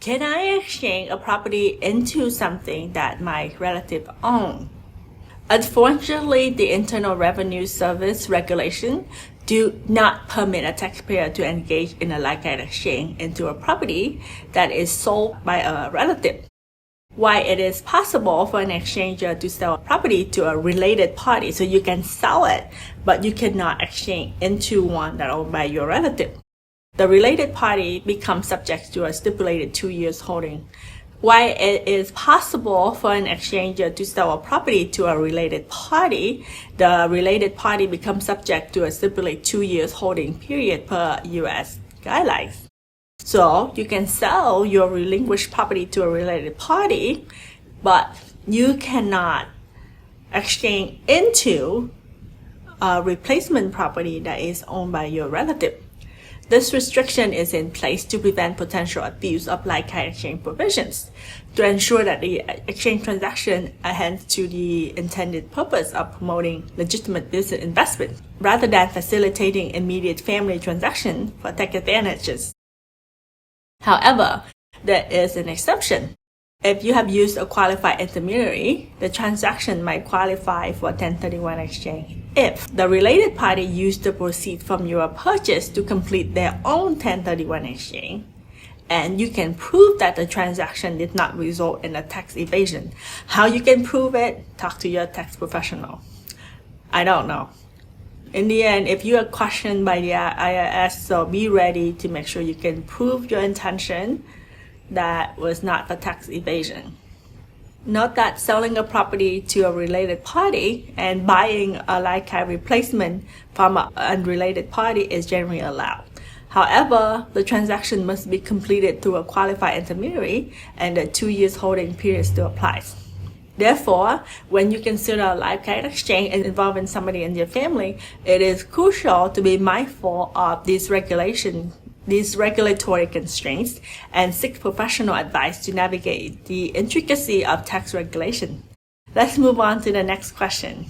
Can I exchange a property into something that my relative own? Unfortunately, the Internal Revenue Service regulation do not permit a taxpayer to engage in a like-kind exchange into a property that is sold by a relative. While it is possible for an exchanger to sell a property to a related party, so you can sell it, but you cannot exchange into one that is owned by your relative. The related party becomes subject to a stipulated 2 years holding. While it is possible for an exchanger to sell a property to a related party, the related party becomes subject to a stipulated 2 years holding period per U.S. guidelines. So you can sell your relinquished property to a related party, but you cannot exchange into a replacement property that is owned by your relative. This restriction is in place to prevent potential abuse of like-kind exchange provisions, to ensure that the exchange transaction adheres to the intended purpose of promoting legitimate business investment, rather than facilitating immediate family transactions for tax advantages. However, there is an exception. If you have used a qualified intermediary, the transaction might qualify for 1031 exchange if the related party used the proceeds from your purchase to complete their own 1031 exchange, and you can prove that the transaction did not result in a tax evasion. How you can prove it? Talk to your tax professional. I don't know. In the end, if you are questioned by the IRS, so be ready to make sure you can prove your intention that was not for tax evasion. Note that selling a property to a related party and buying a like-kind replacement from an unrelated party is generally allowed. However, the transaction must be completed through a qualified intermediary, and the 2 years holding period still applies. Therefore, when you consider a like-kind exchange involving somebody in your family, it is crucial to be mindful of these regulatory constraints and seek professional advice to navigate the intricacy of tax regulation. Let's move on to the next question.